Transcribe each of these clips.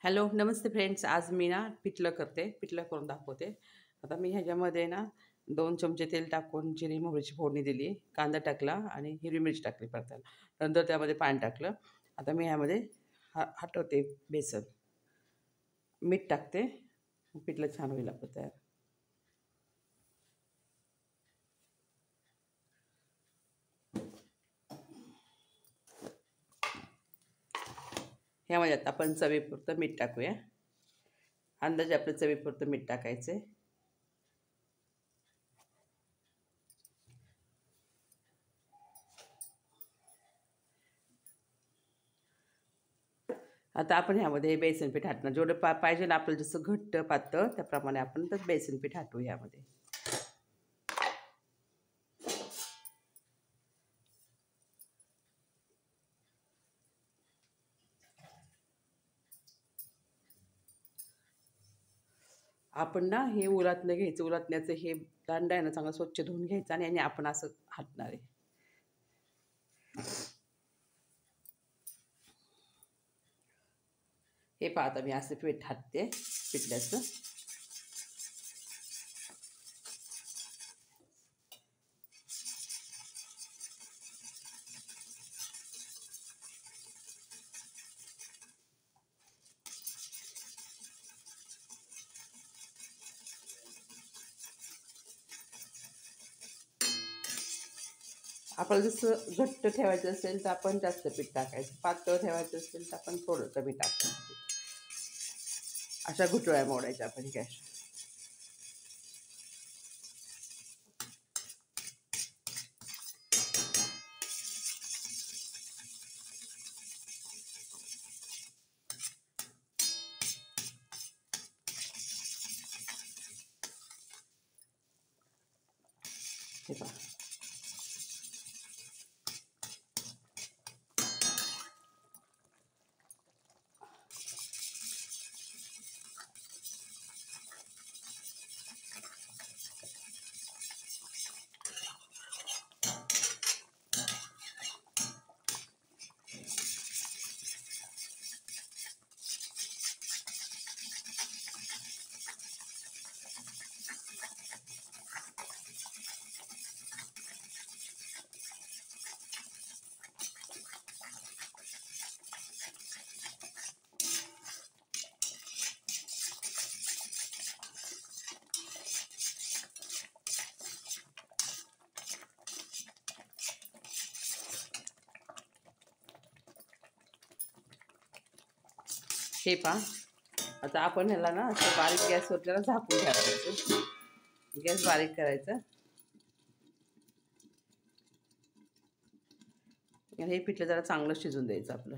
Hello, नमस्ते friends. आज मी ना पिठलं करते. पिठलं करून दाखवते. आता मी ह्याच्यामध्ये ना 2 चमचे तेल टाकून जिरी मोहरीची फोडणी दिली. कांदा टाकला आणि हिरवी मिरची टाकली परतायला. नंतर त्यामध्ये पाणी टाकलं. आता मी ह्यामध्ये हटवते बेसन. मीठ टाकते. पिठलं छान होईल आपलं तयार. ह्यामध्ये आता आपण चवीपुरतं मीठ टाकूया. अंदाजे आपलं चवीपुरतं मीठ टाकायचं आहे. आता आपण ह्यामध्ये बेसन पीठ हटणार. जेवढं पाहिजे ना आपल्याला, जसं घट्ट पातळ त्याप्रमाणे आपण तर बेसन पीठ हटवू ह्यामध्ये. आपण ना हे उलथनं घ्यायचं. उलथण्याचं हे दांडा आहे ना, चांगला स्वच्छ धुवून घ्यायचा आणि याने आपण असं हटणार आहे. हे पाहता मी असं पीठ हटते पिठल्याचं. आपल्याला जसं घट्ट ठेवायचं असेल तर आपण जास्त पीठ टाकायचं. पातळ ठेवायचं असेल तर आपण थोडं कमी टाकायचं. अशा घुटळ्या मोडायच्या आपण गॅस. हे पहा. हे पहा. आता आपण ह्याला ना असं बारीक गॅसवर त्याला झाकून ठेवायचं. गॅस बारीक करायचा आणि हे पिठलं जरा चांगलं शिजून द्यायचं आपलं.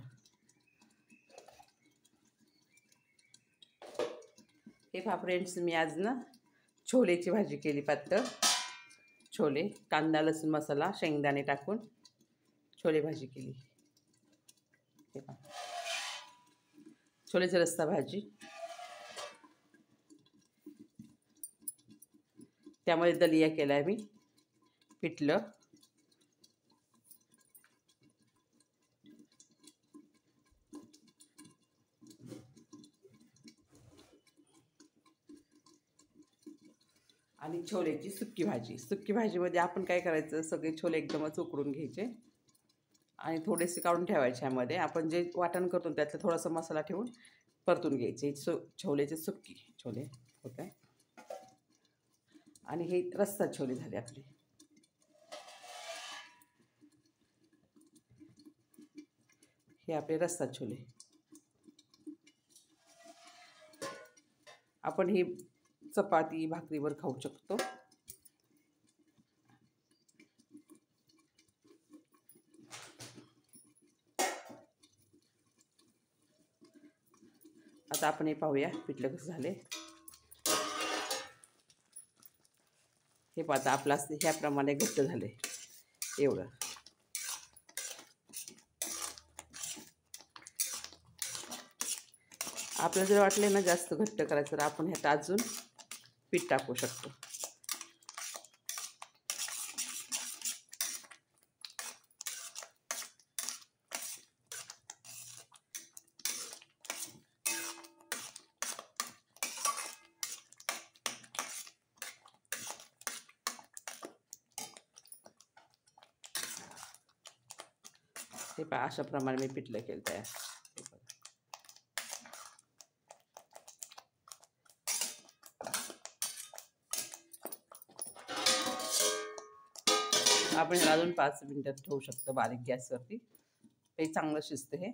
हे पहा फ्रेंड्स, मी आज ना छोलेची भाजी केली. पातळ छोले, कांदा लसूण मसाला शेंगदाणे टाकून छोले भाजी केली. हे पहा, छोलेची रस्सा भाजी. त्यामध्ये दलिया केला आहे मी. पिठलं, आणि छोलेची सुक्की भाजी. सुक्की भाजीमध्ये आपण काय करायचं, सगळे छोले एकदमच उकडून घ्यायचे आणि थोडेसे काढून ठेवायचे. ह्यामध्ये आपण जे वाटण करतो त्यातला थोडासा मसाला ठेवून परतून घ्यायचे. छोलेचे सुक्की छोले होते. आणि हे रस्सा छोले झाले आपले. हे आपले रस्सा छोले. आपण हे चपाती भाकरीवर खाऊ शकतो. आता आपण हे पाहूया पिठलं कसं झाले. हे पाहता आपलं असते ह्याप्रमाणे घट्ट झाले. एवढं आपल्याला जर वाटले ना जास्त घट्ट करायचं तर आपण ह्यात अजून पीठ टाकू शकतो. हे पहा अशा प्रमाणे मी पिठलं केलं तयार. हे बघा. आपण ह्याला अजून 5 मिनिटात ठेवू शकतो बारीक गॅसवरती. हे चांगलं शिजतं हे.